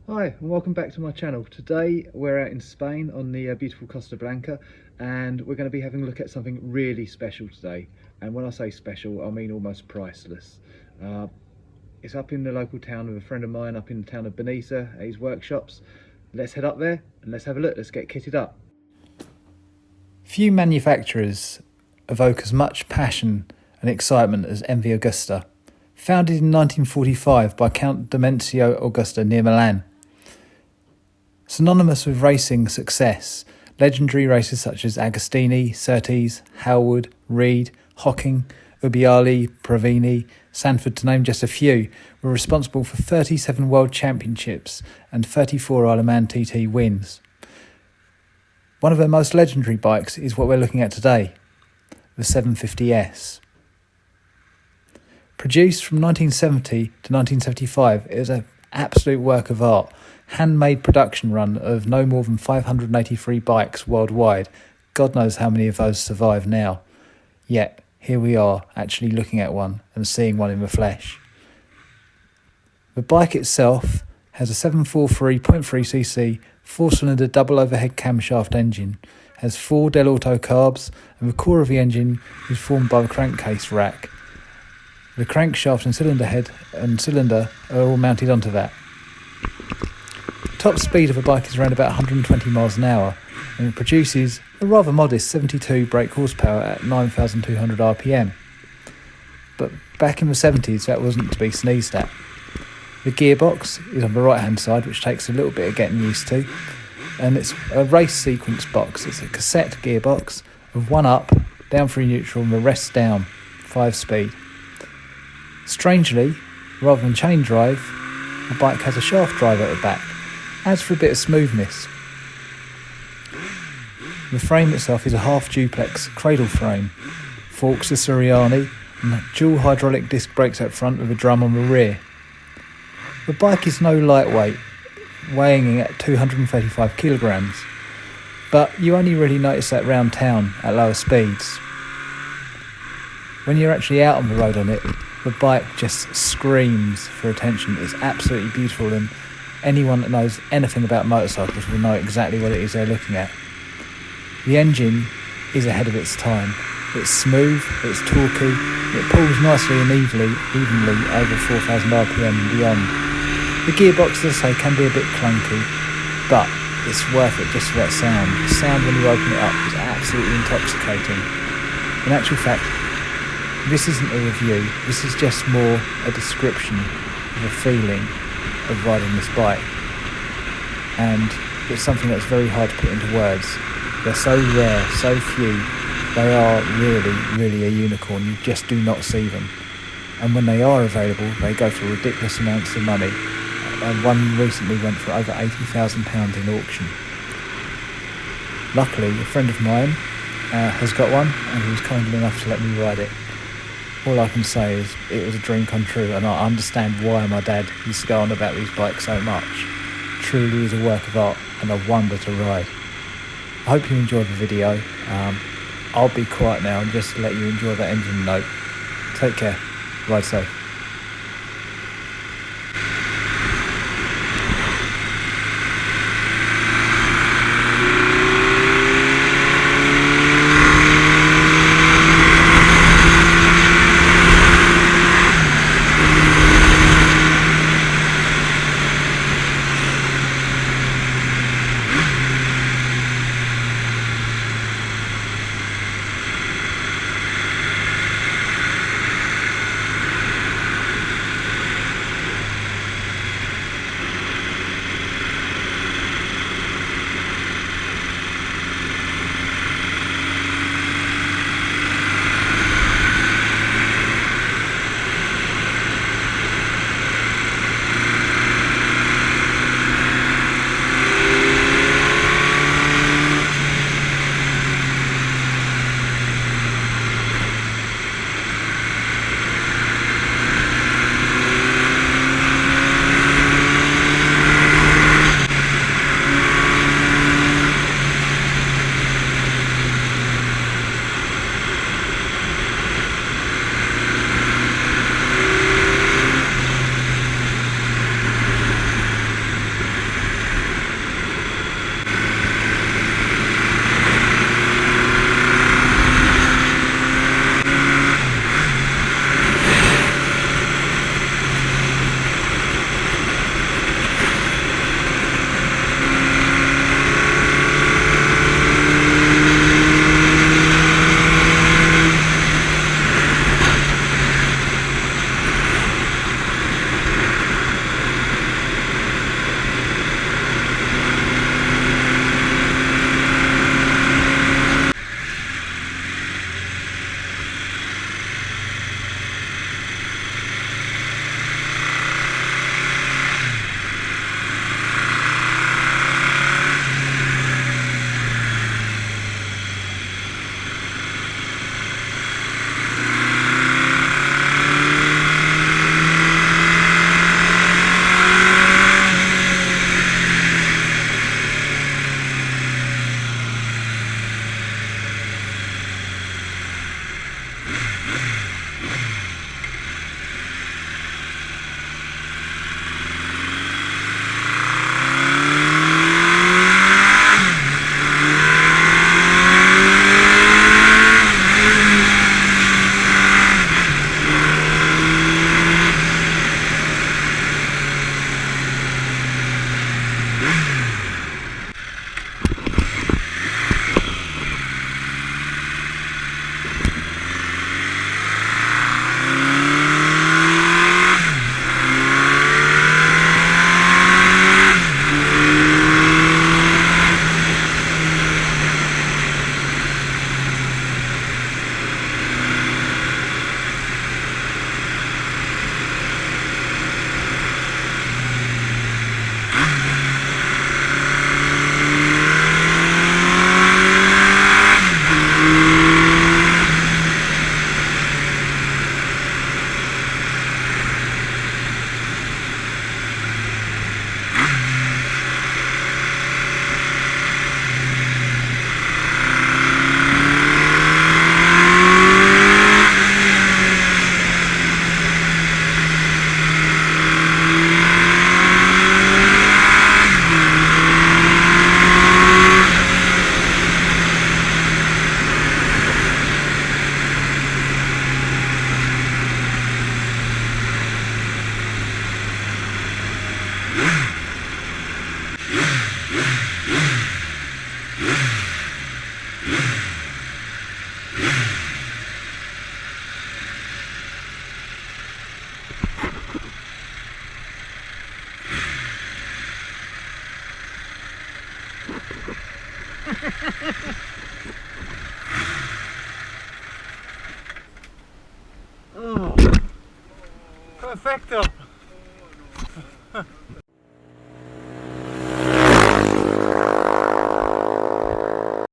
Hi and welcome back to my channel. Today we're out in Spain on the beautiful Costa Blanca, and we're going to be having a look at something really special today. And when I say special, I mean almost priceless. It's up in the local town of a friend of mine, up in the town of Benissa at his workshops. Let's head up there and let's have a look. Let's get kitted up. Few manufacturers evoke as much passion and excitement as MV Agusta. Founded in 1945 by Count Domenico Agusta near Milan. Synonymous with racing success, legendary races such as Agostini, Surtees, Howard, Reed, Hocking, Ubbiali, Provini, Sanford, to name just a few, were responsible for 37 World Championships and 34 Isle of Man TT wins. One of their most legendary bikes is what we're looking at today, the 750S. Produced from 1970 to 1975, it was an absolute work of art. Handmade production run of no more than 583 bikes worldwide. God knows how many of those survive now. Yet, here we are, actually looking at one and seeing one in the flesh. The bike itself has a 743.3cc 4-cylinder double overhead camshaft engine, has 4 Del Auto carbs, and the core of the engine is formed by the crankcase rack. The crankshaft and cylinder head and cylinder are all mounted onto that. Top speed of a bike is around about 120 miles an hour, and it produces a rather modest 72 brake horsepower at 9,200 RPM. But back in the 70s, that wasn't to be sneezed at. The gearbox is on the right hand side, which takes a little bit of getting used to, and it's a race sequence box. It's a cassette gearbox of 1 up, down 3 neutral, and the rest down, 5 speed. Strangely, rather than chain drive, the bike has a shaft drive at the back. Adds for a bit of smoothness. The frame itself is a half duplex cradle frame, forks are Suriani, and dual hydraulic disc brakes up front with a drum on the rear. The bike is no lightweight, weighing at 235 kilograms, but you only really notice that round town at lower speeds. When you're actually out on the road on it, the bike just screams for attention. It's absolutely beautiful, and anyone that knows anything about motorcycles will know exactly what it is they're looking at. The engine is ahead of its time. It's smooth, it's torquey, it pulls nicely and evenly over 4,000 RPM and beyond. The gearbox, as I say, can be a bit clunky, but it's worth it just for that sound. The sound when you open it up is absolutely intoxicating. In actual fact, this isn't a review, this is just more a description of a feeling of riding this bike, and it's something that's very hard to put into words. They're so rare, so few, they are really a unicorn. You just do not see them, and when they are available they go for ridiculous amounts of money, and one recently went for over £80,000 in auction. Luckily a friend of mine has got one, and he was kind enough to let me ride it. All I can say is it was a dream come true, and I understand why my dad used to go on about these bikes so much. Truly is a work of art and a wonder to ride. I hope you enjoyed the video. I'll be quiet now and just let you enjoy that engine note. Take care. Ride safe. Oh, perfecto!